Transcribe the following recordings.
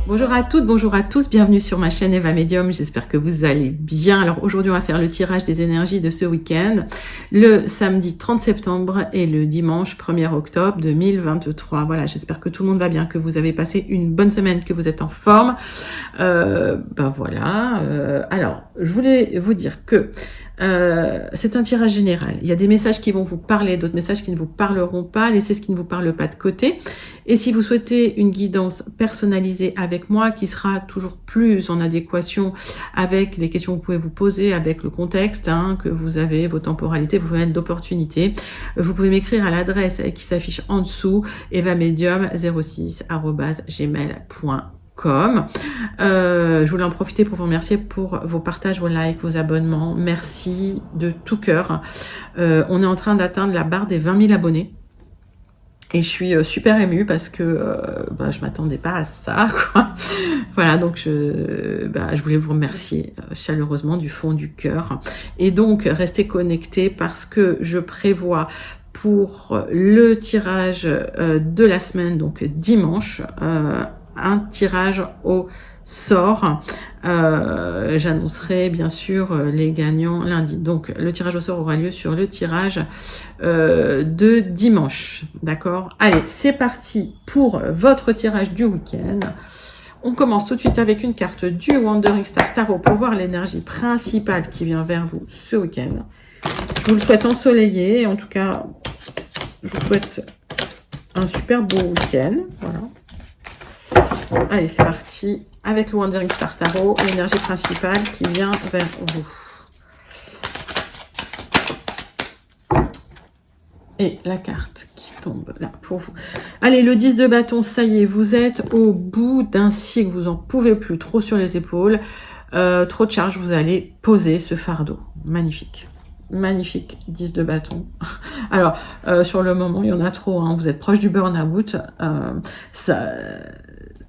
Bonjour à toutes, bonjour à tous, bienvenue sur ma chaîne Eva Medium, j'espère que vous allez bien. Alors aujourd'hui on va faire le tirage des énergies de ce week-end, le samedi 30 septembre et le dimanche 1er octobre 2023. Voilà, j'espère que tout le monde va bien, que vous avez passé une bonne semaine, que vous êtes en forme. Alors, je voulais vous dire que c'est un tirage général. Il y a des messages qui vont vous parler, d'autres messages qui ne vous parleront pas. Laissez ce qui ne vous parle pas de côté. Et si vous souhaitez une guidance personnalisée avec moi, qui sera toujours plus en adéquation avec les questions que vous pouvez vous poser, avec le contexte que vous avez, vos temporalités, vos fenêtres d'opportunité, vous pouvez m'écrire à l'adresse qui s'affiche en dessous, evamedium06@gmail.com. Je voulais en profiter pour vous remercier pour vos partages, vos likes, vos abonnements. Merci de tout cœur. On est en train d'atteindre la barre des 20 000 abonnés. Et je suis super émue parce que je m'attendais pas à ça, quoi. Voilà, donc je voulais vous remercier chaleureusement du fond du cœur. Et donc, restez connectés parce que je prévois pour le tirage de la semaine, donc dimanche, un tirage au sort. J'annoncerai bien sûr les gagnants lundi. Donc le tirage au sort aura lieu sur le tirage de dimanche. D'accord? Allez, c'est parti pour votre tirage du week-end. On commence tout de suite avec une carte du Wandering Star Tarot pour voir l'énergie principale qui vient vers vous ce week-end. Je vous le souhaite ensoleillé. En tout cas, je vous souhaite un super beau week-end. Voilà. Allez, c'est parti avec le Wandering Star Tarot, l'énergie principale qui vient vers vous. Et la carte qui tombe là pour vous. Allez, le 10 de bâton, ça y est, vous êtes au bout d'un cycle, vous en pouvez plus, trop sur les épaules, trop de charge, vous allez poser ce fardeau. Magnifique. Magnifique, 10 de bâton. Alors, sur le moment, il y en a trop, vous êtes proche du burn-out,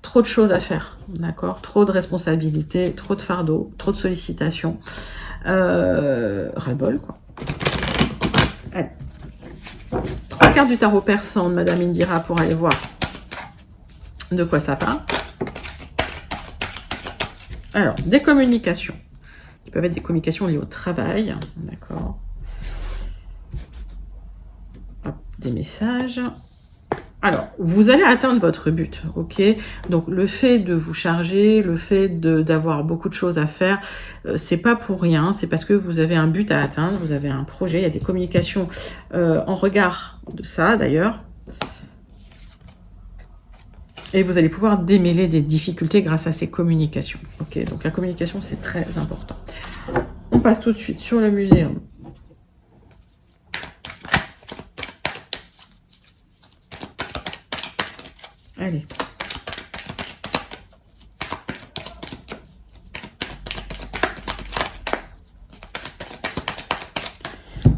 trop de choses à faire, d'accord? Trop de responsabilités, trop de fardeaux, trop de sollicitations. Ras-le-bol, quoi. Allez. 3 cartes du tarot persan de Madame Indira pour aller voir de quoi ça parle. Alors, des communications, qui peuvent être des communications liées au travail, d'accord? Des messages. Alors, vous allez atteindre votre but, ok? Donc, le fait de vous charger, le fait d'avoir beaucoup de choses à faire, c'est pas pour rien, c'est parce que vous avez un but à atteindre, vous avez un projet, il y a des communications en regard de ça, d'ailleurs. Et vous allez pouvoir démêler des difficultés grâce à ces communications, ok? Donc, la communication, c'est très important. On passe tout de suite sur le muséum. Allez.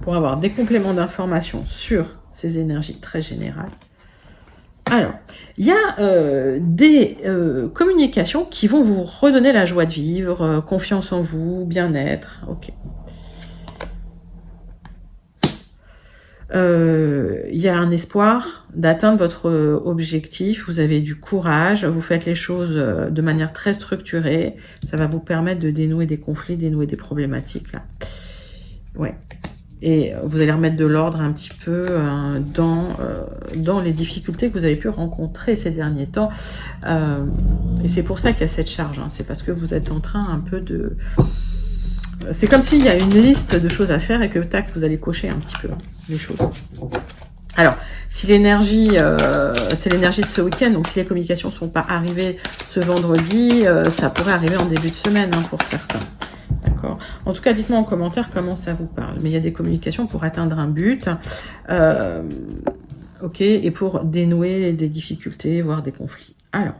Pour avoir des compléments d'informations sur ces énergies très générales. Alors, il y a des communications qui vont vous redonner la joie de vivre, confiance en vous, bien-être. Ok. Il y a un espoir d'atteindre votre objectif, vous avez du courage, vous faites les choses de manière très structurée, ça va vous permettre de dénouer des conflits, dénouer des problématiques là. Ouais. Et vous allez remettre de l'ordre un petit peu dans les difficultés que vous avez pu rencontrer ces derniers temps. Et c'est pour ça qu'il y a cette charge, c'est parce que vous êtes en train un peu de... C'est comme s'il y a une liste de choses à faire et que tac, vous allez cocher un petit peu les choses. Alors, si l'énergie, c'est l'énergie de ce week-end, donc si les communications ne sont pas arrivées ce vendredi, ça pourrait arriver en début de semaine pour certains. D'accord. En tout cas, dites-moi en commentaire comment ça vous parle. Mais il y a des communications pour atteindre un but, ok, et pour dénouer des difficultés, voire des conflits. Alors.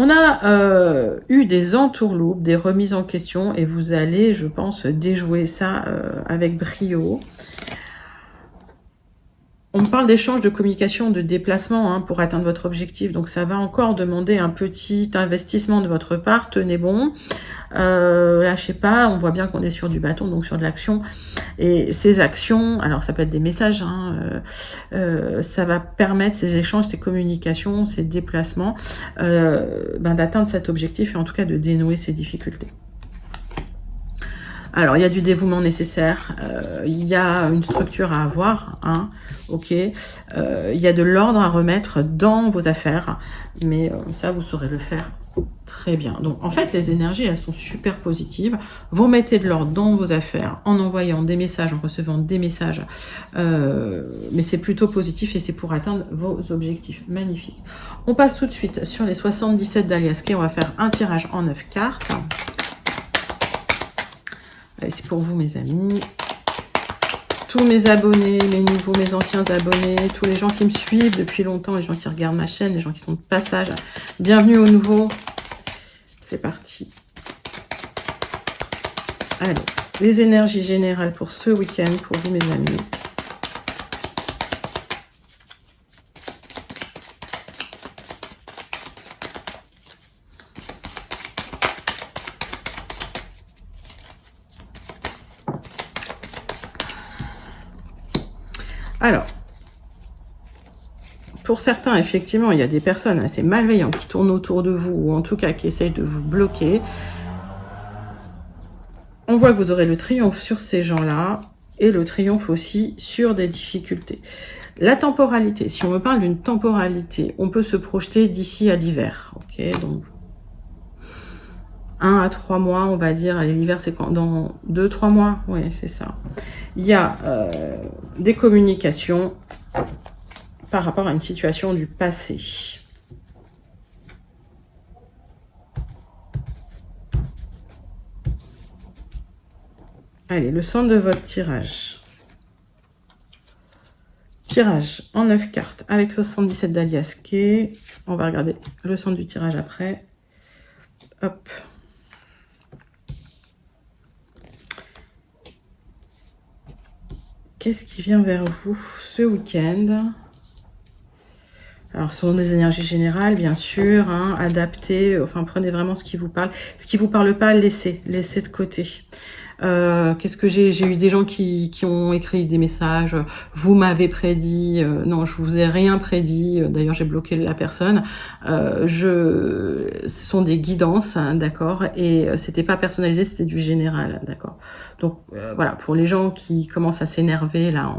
On a eu des entourloupes, des remises en question et vous allez, je pense, déjouer ça avec brio. On parle d'échange, de communication, de déplacement hein, pour atteindre votre objectif. Donc, ça va encore demander un petit investissement de votre part. Tenez bon. Lâchez pas. On voit bien qu'on est sur du bâton, donc sur de l'action. Et ces actions, alors ça peut être des messages, hein, ça va permettre ces échanges, ces communications, ces déplacements, d'atteindre cet objectif et en tout cas de dénouer ces difficultés. Alors, il y a du dévouement nécessaire, il y a une structure à avoir, hein, ok, il y a de l'ordre à remettre dans vos affaires, mais ça, vous saurez le faire très bien. Donc, en fait, les énergies, elles sont super positives. Vous mettez de l'ordre dans vos affaires en envoyant des messages, en recevant des messages, mais c'est plutôt positif et c'est pour atteindre vos objectifs. Magnifique. On passe tout de suite sur les 77 d'Alias Kay. On va faire un tirage en 9 cartes. Allez, c'est pour vous, mes amis. Tous mes abonnés, mes nouveaux, mes anciens abonnés, tous les gens qui me suivent depuis longtemps, les gens qui regardent ma chaîne, les gens qui sont de passage. Bienvenue aux nouveaux. C'est parti. Allez, les énergies générales pour ce week-end, pour vous, mes amis. Alors, pour certains, effectivement, il y a des personnes assez malveillantes qui tournent autour de vous, ou en tout cas qui essayent de vous bloquer. On voit que vous aurez le triomphe sur ces gens-là, et le triomphe aussi sur des difficultés. La temporalité, si on me parle d'une temporalité, on peut se projeter d'ici à l'hiver, ok, donc 1 à 3 mois, on va dire. Allez, l'hiver, c'est quand? Dans 2-3 mois? Oui, c'est ça. Il y a des communications par rapport à une situation du passé. Allez, le centre de votre tirage. Tirage en 9 cartes avec 77 d'Alias Kay. On va regarder le centre du tirage après. Hop. Qu'est-ce qui vient vers vous ce week-end? Alors, ce sont des énergies générales, bien sûr, hein, adaptées. Enfin, prenez vraiment ce qui vous parle. Ce qui vous parle pas, laissez de côté. Qu'est-ce que j'ai eu des gens qui ont écrit des messages. Vous m'avez prédit. Non, je vous ai rien prédit. D'ailleurs, j'ai bloqué la personne. Ce sont des guidances, hein, d'accord. Et c'était pas personnalisé, c'était du général, d'accord. Donc voilà, pour les gens qui commencent à s'énerver là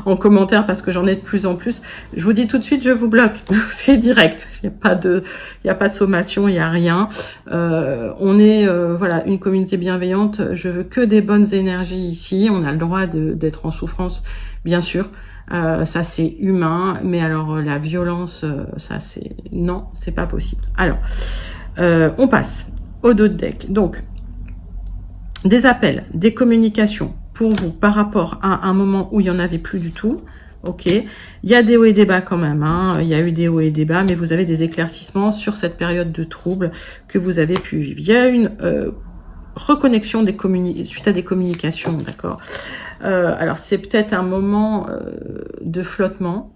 en commentaire parce que j'en ai de plus en plus, je vous dis tout de suite, je vous bloque. C'est direct. Il y a pas de sommation, il y a rien. On est voilà, une communauté bienveillante. Je veux que des bonnes énergies ici. On a le droit d'être en souffrance, bien sûr. Ça c'est humain, mais alors la violence, ça c'est non, c'est pas possible. Alors, on passe au dos de deck. Donc, des appels, des communications pour vous par rapport à un moment où il y en avait plus du tout. Ok, il y a des hauts et des bas quand même, hein. Il y a eu des hauts et des bas, mais vous avez des éclaircissements sur cette période de trouble que vous avez pu vivre. Il y a une reconnexion suite à des communications, d'accord. Alors c'est peut-être un moment de flottement,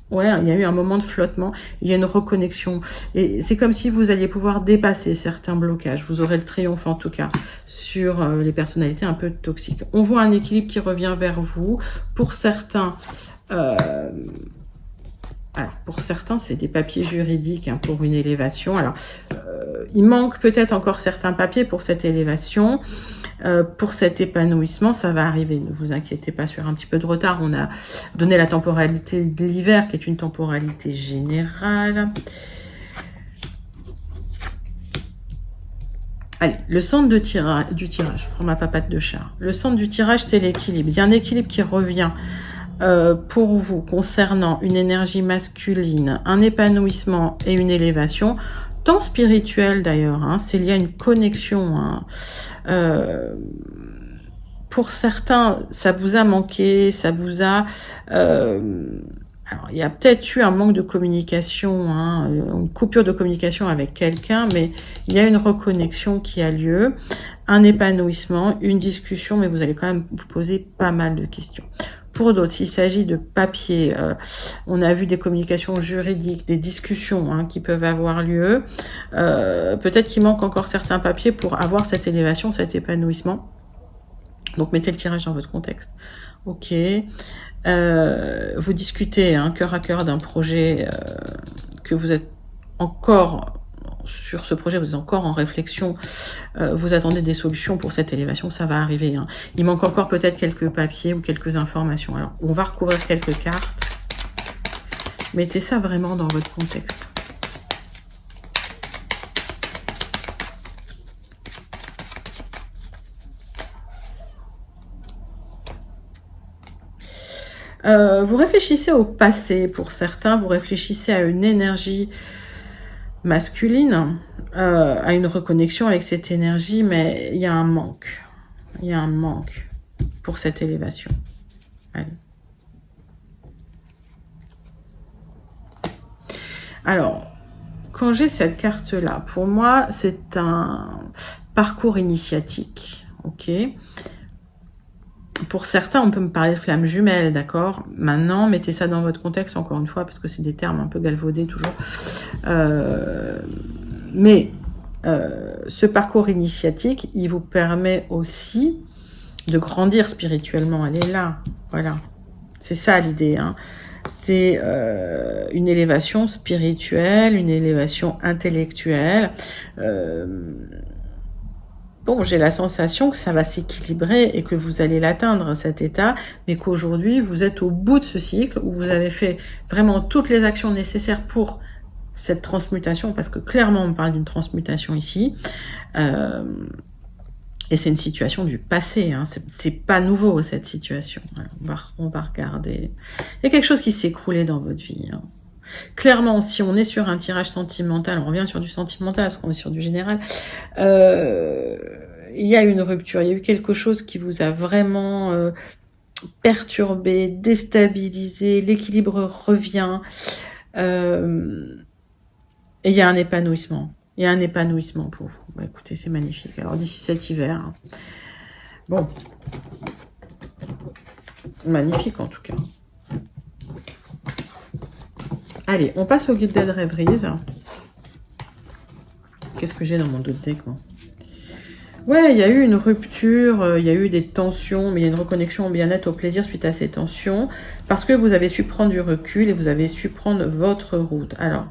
ouais, il y a eu un moment de flottement, il y a une reconnexion. Et c'est comme si vous alliez pouvoir dépasser certains blocages. Vous aurez le triomphe en tout cas sur les personnalités un peu toxiques. On voit un équilibre qui revient vers vous. Pour certains, c'est des papiers juridiques hein, pour une élévation. Alors, il manque peut-être encore certains papiers pour cette élévation. Pour cet épanouissement, ça va arriver, ne vous inquiétez pas, sur un petit peu de retard. On a donné la temporalité de l'hiver, qui est une temporalité générale. Allez, le centre du tirage, je prends ma papate de chat. Le centre du tirage, c'est l'équilibre. Il y a un équilibre qui revient pour vous concernant une énergie masculine, un épanouissement et une élévation. Tant spirituel d'ailleurs, hein, c'est lié à une connexion. Hein. Pour certains, ça vous a manqué, ça vous a... alors, il y a peut-être eu un manque de communication, hein, une coupure de communication avec quelqu'un, mais il y a une reconnexion qui a lieu, un épanouissement, une discussion, mais vous allez quand même vous poser pas mal de questions. Pour d'autres, s'il s'agit de papier, on a vu des communications juridiques, des discussions hein, qui peuvent avoir lieu. Peut-être qu'il manque encore certains papiers pour avoir cette élévation, cet épanouissement. Donc, mettez le tirage dans votre contexte. Ok. Vous discutez hein, cœur à cœur d'un projet que vous êtes encore... Sur ce projet, vous êtes encore en réflexion, vous attendez des solutions pour cette élévation, ça va arriver. Hein. Il manque encore peut-être quelques papiers ou quelques informations. Alors, on va recouvrir quelques cartes. Mettez ça vraiment dans votre contexte. Vous réfléchissez au passé pour certains, vous réfléchissez à une énergie masculine, à une reconnexion avec cette énergie, mais il y a un manque. Il y a un manque pour cette élévation. Allez. Alors, quand j'ai cette carte-là, pour moi, c'est un parcours initiatique. Ok. Pour certains, on peut me parler de flammes jumelles, d'accord? Maintenant, mettez ça dans votre contexte, encore une fois, parce que c'est des termes un peu galvaudés, toujours. Ce parcours initiatique, il vous permet aussi de grandir spirituellement. Elle est là, voilà. C'est ça l'idée, hein. C'est une élévation spirituelle, une élévation intellectuelle. Bon, j'ai la sensation que ça va s'équilibrer et que vous allez l'atteindre, cet état, mais qu'aujourd'hui, vous êtes au bout de ce cycle où vous avez fait vraiment toutes les actions nécessaires pour cette transmutation, parce que clairement, on parle d'une transmutation ici. Et c'est une situation du passé, hein. C'est pas nouveau, cette situation. On va regarder. Il y a quelque chose qui s'est écroulé dans votre vie, hein. Clairement, si on est sur un tirage sentimental, on revient sur du sentimental parce qu'on est sur du général, il y a une rupture, il y a eu quelque chose qui vous a vraiment perturbé, déstabilisé, l'équilibre revient, et il y a un épanouissement. Il y a un épanouissement pour vous. Bah, écoutez, c'est magnifique. Alors, d'ici cet hiver, hein. Bon, magnifique en tout cas. Allez, on passe au guide d'aide rêverise. Qu'est-ce que j'ai dans mon dos de deck, moi? Ouais, il y a eu une rupture, il y a eu des tensions, mais il y a une reconnexion au bien-être, au plaisir suite à ces tensions, parce que vous avez su prendre du recul et vous avez su prendre votre route. Alors,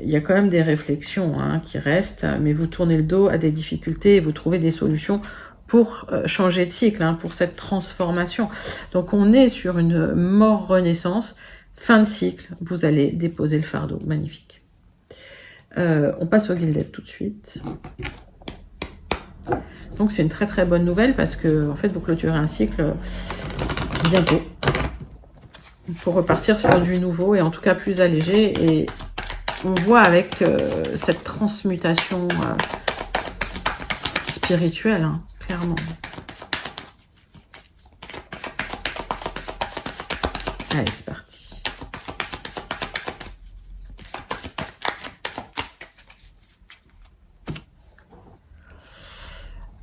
il y a quand même des réflexions hein, qui restent, mais vous tournez le dos à des difficultés et vous trouvez des solutions pour changer de cycle, hein, pour cette transformation. Donc, on est sur une mort-renaissance. Fin de cycle, vous allez déposer le fardeau. Magnifique. On passe au guide d'aide tout de suite. Donc, c'est une très très bonne nouvelle parce que, en fait, vous clôturez un cycle bientôt pour repartir sur du nouveau et en tout cas plus allégé. Et on voit avec cette transmutation spirituelle, hein, clairement. Allez, c'est parti.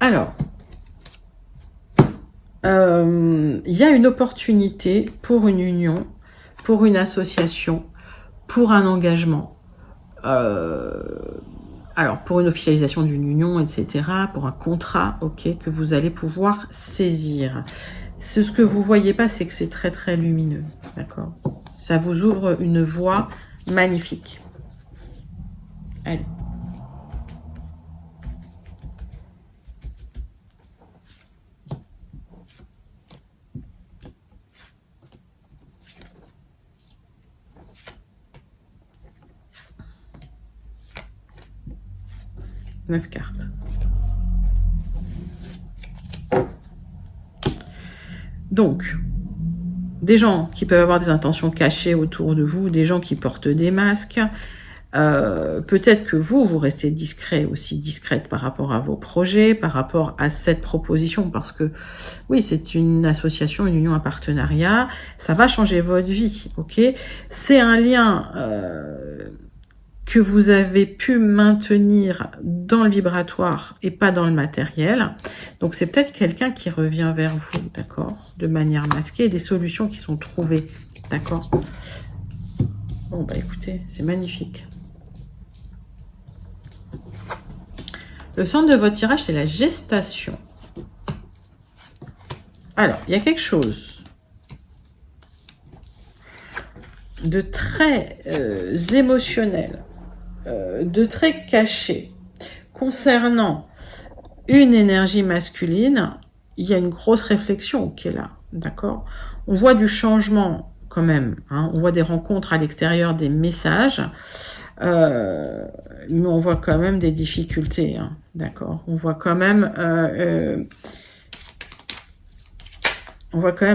Alors, il y a une opportunité pour une union, pour une association, pour un engagement, alors pour une officialisation d'une union, etc., pour un contrat, ok, que vous allez pouvoir saisir. Ce que vous voyez pas, c'est que c'est très très lumineux, d'accord? Ça vous ouvre une voie magnifique. Allez. Neuf cartes. Donc, des gens qui peuvent avoir des intentions cachées autour de vous, des gens qui portent des masques. Peut-être que vous restez discret aussi, discrète par rapport à vos projets, par rapport à cette proposition, parce que oui, c'est une association, une union, un partenariat, ça va changer votre vie, ok? C'est un lien que vous avez pu maintenir dans le vibratoire et pas dans le matériel. Donc, c'est peut-être quelqu'un qui revient vers vous, d'accord, de manière masquée, et des solutions qui sont trouvées, d'accord. Bon, bah écoutez, c'est magnifique. Le centre de votre tirage, c'est la gestation. Alors, il y a quelque chose de très émotionnel, de très caché concernant une énergie masculine. Il y a une grosse réflexion qui est là, d'accord. On voit du changement quand même, hein, on voit des rencontres à l'extérieur, des messages, mais on voit quand même des difficultés, hein, d'accord. On voit quand même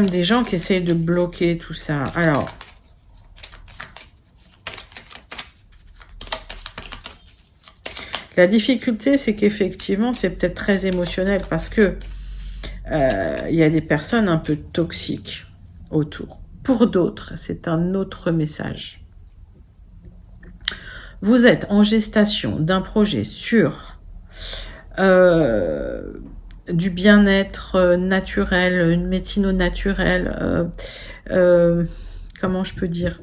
des gens qui essayent de bloquer tout ça. Alors, la difficulté, c'est qu'effectivement, c'est peut-être très émotionnel parce que il y a des personnes un peu toxiques autour. Pour d'autres, c'est un autre message. Vous êtes en gestation d'un projet sur du bien-être naturel, une médecine au naturel, comment je peux dire,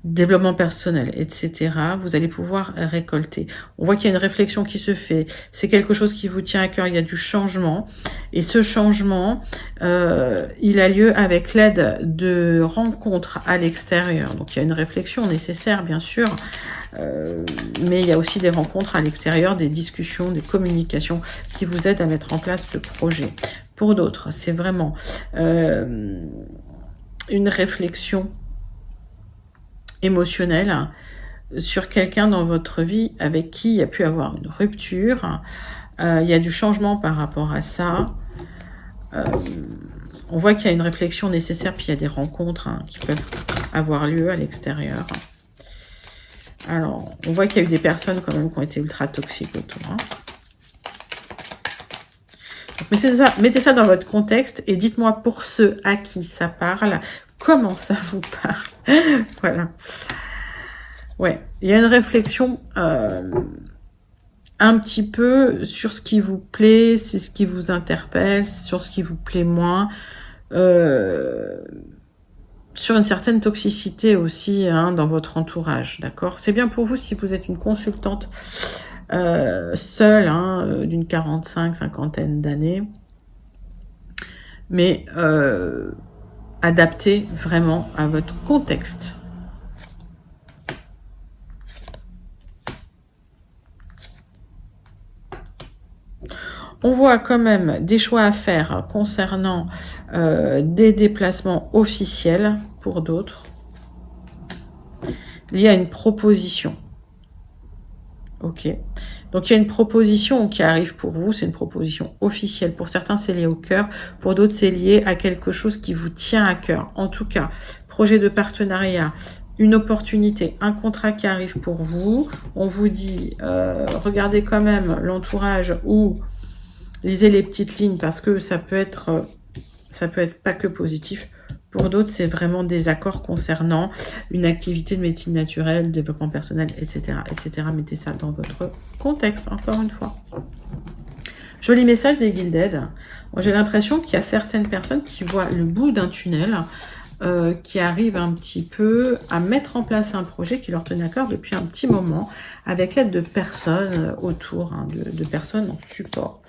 développement personnel, etc. Vous allez pouvoir récolter. On voit qu'il y a une réflexion qui se fait. C'est quelque chose qui vous tient à cœur. Il y a du changement. Et ce changement, il a lieu avec l'aide de rencontres à l'extérieur. Donc, il y a une réflexion nécessaire, bien sûr. Mais il y a aussi des rencontres à l'extérieur, des discussions, des communications qui vous aident à mettre en place ce projet. Pour d'autres, c'est vraiment une réflexion émotionnelle sur quelqu'un dans votre vie avec qui il y a pu avoir une rupture. Il y a du changement par rapport à ça. On voit qu'il y a une réflexion nécessaire, puis il y a des rencontres qui peuvent avoir lieu à l'extérieur. Alors, on voit qu'il y a eu des personnes quand même qui ont été ultra toxiques autour. Donc, mettez ça dans votre contexte et dites-moi pour ceux à qui ça parle, comment ça vous parle. Voilà. Ouais, il y a une réflexion un petit peu sur ce qui vous plaît, c'est ce qui vous interpelle, sur ce qui vous plaît moins. Sur une certaine toxicité aussi dans votre entourage, d'accord. C'est bien pour vous si vous êtes une consultante seule, d'une 45-50 d'années, mais adaptée vraiment à votre contexte. On voit quand même des choix à faire concernant des déplacements officiels pour d'autres. Il y a une proposition. Ok. Donc, il y a une proposition qui arrive pour vous. C'est une proposition officielle. Pour certains, c'est lié au cœur. Pour d'autres, c'est lié à quelque chose qui vous tient à cœur. En tout cas, projet de partenariat, une opportunité, un contrat qui arrive pour vous. On vous dit, regardez quand même l'entourage ou lisez les petites lignes parce que ça peut être pas que positif. Pour d'autres, c'est vraiment des accords concernant une activité de médecine naturelle, développement personnel, etc., etc. Mettez ça dans votre contexte, encore une fois. Joli message des Gilded. Moi, j'ai l'impression qu'il y a certaines personnes qui voient le bout d'un tunnel, qui arrivent un petit peu à mettre en place un projet qui leur tenait à cœur depuis un petit moment, avec l'aide de personnes autour, de personnes en support.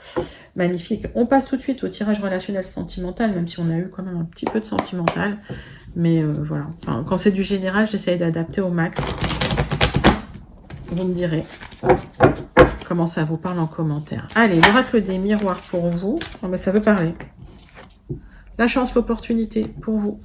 Magnifique. On passe tout de suite au tirage relationnel sentimental, même si on a eu quand même un petit peu de sentimental. Mais voilà. Enfin, quand c'est du général, j'essaie d'adapter au max. Vous me direz comment ça vous parle en commentaire. Allez, l'oracle des miroirs pour vous. Oh, ben, ça veut parler. La chance, l'opportunité pour vous.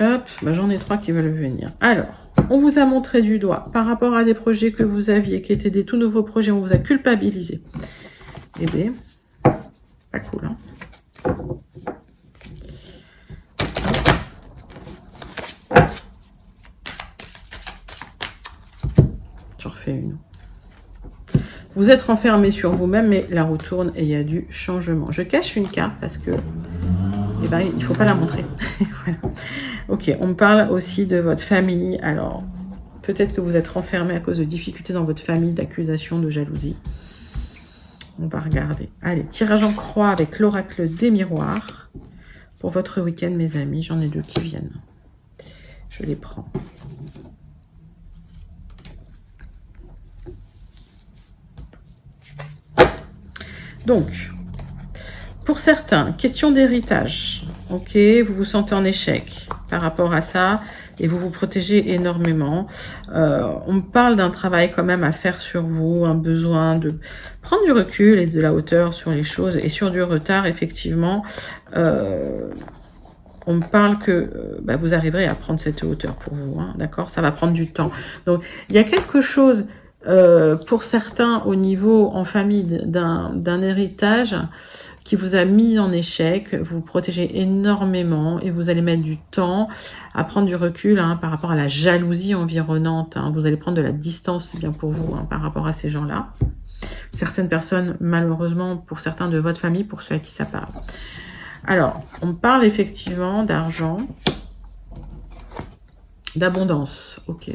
Hop, bah j'en ai 3 qui veulent venir. Alors, on vous a montré du doigt par rapport à des projets que vous aviez, qui étaient des tout nouveaux projets, on vous a culpabilisé. Eh bien, pas cool, hein. Je refais fait une. Vous êtes renfermé sur vous-même, mais la roue tourne et il y a du changement. Je cache une carte parce que eh ben, il ne faut pas la montrer. Voilà. Ok, on me parle aussi de votre famille. Alors, peut-être que vous êtes renfermé à cause de difficultés dans votre famille, d'accusations, de jalousie. On va regarder. Allez, tirage en croix avec l'oracle des miroirs. Pour votre week-end, mes amis, j'en ai 2 qui viennent. Je les prends. Donc, pour certains, question d'héritage. Ok, vous vous sentez en échec par rapport à ça et vous vous protégez énormément. On me parle d'un travail quand même à faire sur vous, un besoin de prendre du recul et de la hauteur sur les choses et sur du retard, effectivement. On me parle que vous arriverez à prendre cette hauteur pour vous, hein, d'accord? Ça va prendre du temps. Donc, il y a quelque chose, pour certains, au niveau, en famille, d'un héritage qui vous a mis en échec. Vous vous protégez énormément et vous allez mettre du temps à prendre du recul, hein, par rapport à la jalousie environnante. Hein. Vous allez prendre de la distance, c'est bien pour vous, hein, par rapport à ces gens-là. Certaines personnes, malheureusement, pour certains de votre famille, pour ceux à qui ça parle. Alors, on me parle effectivement d'argent, d'abondance. Ok.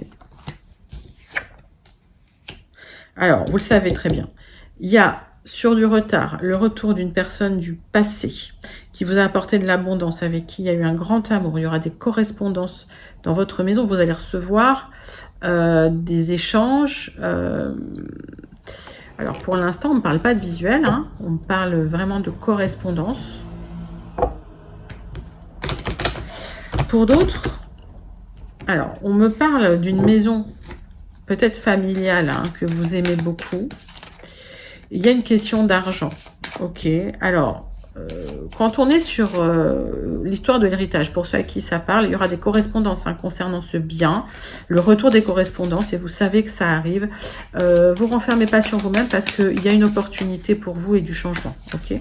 Alors, vous le savez très bien. Il y a sur du retard, le retour d'une personne du passé qui vous a apporté de l'abondance, avec qui il y a eu un grand amour. Il y aura des correspondances dans votre maison. Vous allez recevoir des échanges. Alors, pour l'instant, on ne parle pas de visuel. Hein, on parle vraiment de correspondance. Pour d'autres, alors, on me parle d'une maison peut-être familiale, hein, que vous aimez beaucoup. Il y a une question d'argent. Ok, alors, quand on est sur l'histoire de l'héritage, pour ceux à qui ça parle, il y aura des correspondances, hein, concernant ce bien, le retour des correspondances, et vous savez que ça arrive. Vous renfermez pas sur vous-même parce qu'il y a une opportunité pour vous et du changement. Ok.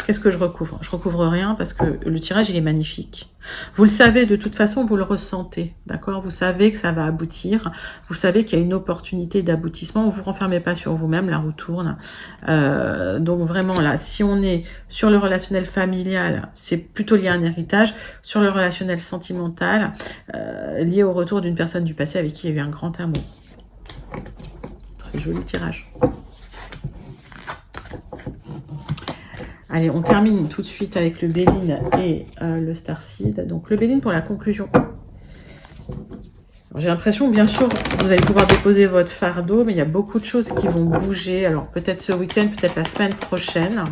Qu'est-ce que je recouvre? Je recouvre rien parce que le tirage, il est magnifique. Vous le savez, de toute façon, vous le ressentez, d'accord? Vous savez que ça va aboutir. Vous savez qu'il y a une opportunité d'aboutissement. Vous ne renfermez pas sur vous-même, la roue tourne. Donc vraiment, là, si on est sur le relationnel familial, c'est plutôt lié à un héritage. Sur le relationnel sentimental, lié au retour d'une personne du passé avec qui il y a eu un grand amour. Très joli tirage. Allez, on termine tout de suite avec le Béline et le Starseed. Donc, le Béline pour la conclusion. J'ai l'impression, bien sûr, vous allez pouvoir déposer votre fardeau, mais il y a beaucoup de choses qui vont bouger. Alors, peut-être ce week-end, peut-être la semaine prochaine.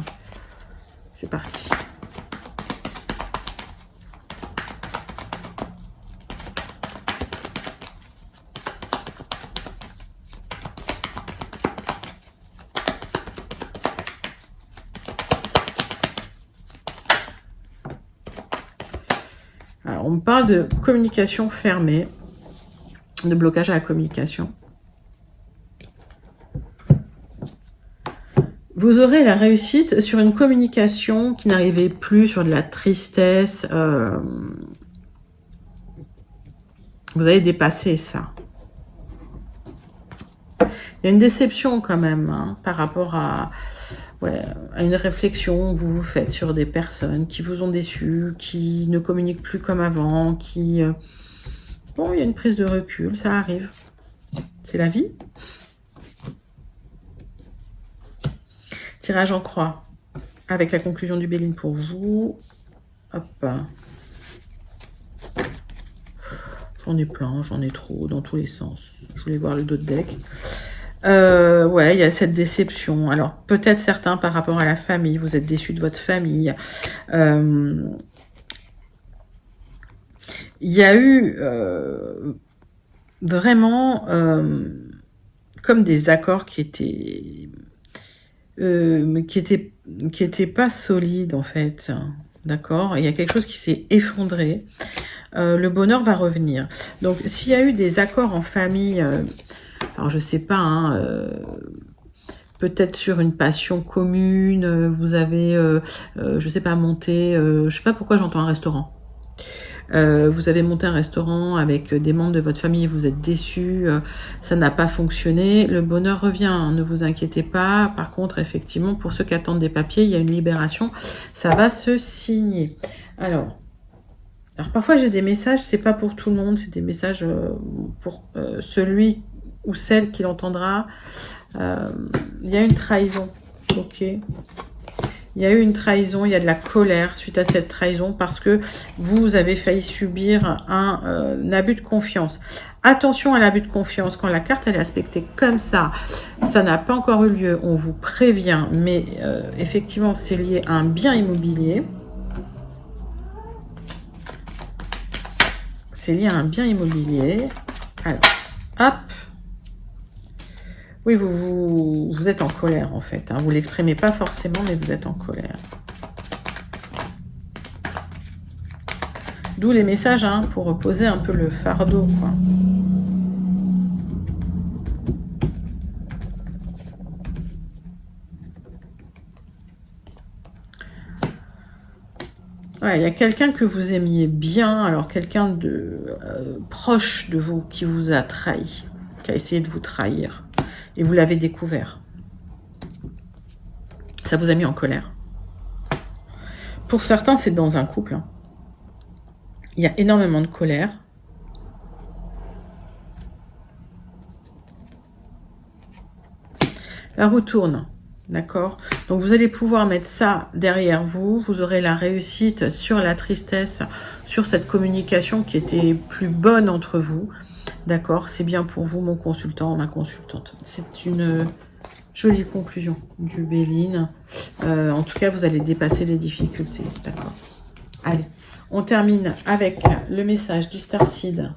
C'est parti. Alors, on me parle de communication fermée, de blocage à la communication. Vous aurez la réussite sur une communication qui n'arrivait plus, sur de la tristesse. Vous allez dépasser ça. Il y a une déception quand même, hein, par rapport à une réflexion que vous faites sur des personnes qui vous ont déçu, qui ne communiquent plus comme avant, qui... Bon, il y a une prise de recul, ça arrive. C'est la vie. Tirage en croix, avec la conclusion du Béline pour vous. Hop. J'en ai plein, j'en ai trop, dans tous les sens. Je voulais voir le dos de deck. Ouais, il y a cette déception. Alors, peut-être certains par rapport à la famille, vous êtes déçus de votre famille. Il y a eu vraiment comme des accords qui étaient pas solides en fait. D'accord? Il y a quelque chose qui s'est effondré. Le bonheur va revenir. Donc, s'il y a eu des accords en famille, alors je sais pas, hein, peut-être sur une passion commune, vous avez, je sais pas, monté, je sais pas pourquoi j'entends un restaurant. Vous avez monté un restaurant avec des membres de votre famille, vous êtes déçus, ça n'a pas fonctionné. Le bonheur revient, hein, ne vous inquiétez pas. Par contre, effectivement, pour ceux qui attendent des papiers, il y a une libération. Ça va se signer. Alors parfois j'ai des messages, c'est pas pour tout le monde, c'est des messages pour celui ou celle qui l'entendra. Il y a une trahison, ok. Il y a eu une trahison, il y a de la colère suite à cette trahison parce que vous avez failli subir un abus de confiance. Attention à l'abus de confiance, quand la carte elle est aspectée comme ça n'a pas encore eu lieu, on vous prévient, mais effectivement c'est lié à un bien immobilier. C'est lié à un bien immobilier. Alors, hop. Oui, vous êtes en colère, en fait. Hein. Vous ne l'exprimez pas forcément, mais vous êtes en colère. D'où les messages, hein, pour reposer un peu le fardeau, quoi. Ouais, il y a quelqu'un que vous aimiez bien, alors quelqu'un de proche de vous qui vous a trahi, qui a essayé de vous trahir. Et vous l'avez découvert. Ça vous a mis en colère. Pour certains, c'est dans un couple. Hein. Il y a énormément de colère. La roue tourne. D'accord? Donc, vous allez pouvoir mettre ça derrière vous. Vous aurez la réussite sur la tristesse, sur cette communication qui était plus bonne entre vous. D'accord? C'est bien pour vous, mon consultant, ma consultante. C'est une jolie conclusion du Béline. En tout cas, vous allez dépasser les difficultés. D'accord? Allez, on termine avec le message du Starseed.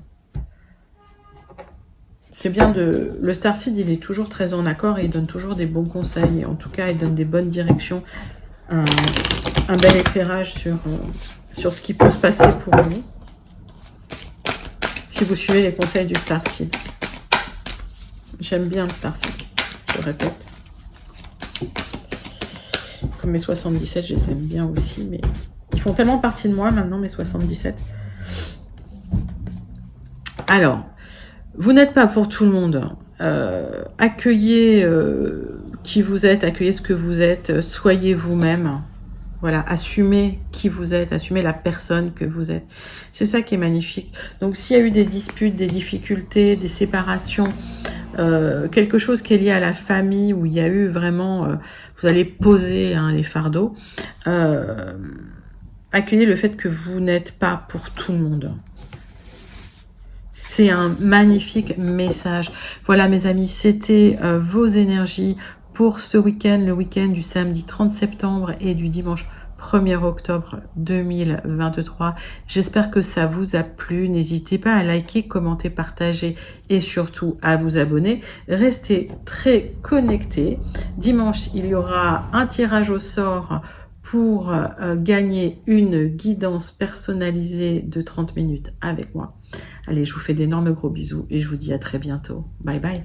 C'est bien de... Le Starseed, il est toujours très en accord et il donne toujours des bons conseils. En tout cas, il donne des bonnes directions. Un bel éclairage sur ce qui peut se passer pour vous. Si vous suivez les conseils du Starseed. J'aime bien le Starseed, je le répète. Comme mes 77, je les aime bien aussi, mais ils font tellement partie de moi maintenant, mes 77. Alors, vous n'êtes pas pour tout le monde. Accueillez qui vous êtes, accueillez ce que vous êtes, soyez vous-même. Voilà, assumez qui vous êtes, assumez la personne que vous êtes. C'est ça qui est magnifique. Donc, s'il y a eu des disputes, des difficultés, des séparations, quelque chose qui est lié à la famille, où il y a eu vraiment, vous allez poser hein, les fardeaux, accueillez le fait que vous n'êtes pas pour tout le monde. C'est un magnifique message. Voilà mes amis, c'était vos énergies pour ce week-end, le week-end du samedi 30 septembre et du dimanche 1er octobre 2023. J'espère que ça vous a plu. N'hésitez pas à liker, commenter, partager et surtout à vous abonner. Restez très connectés. Dimanche, il y aura un tirage au sort pour gagner une guidance personnalisée de 30 minutes avec moi. Allez, je vous fais d'énormes gros bisous et je vous dis à très bientôt. Bye bye.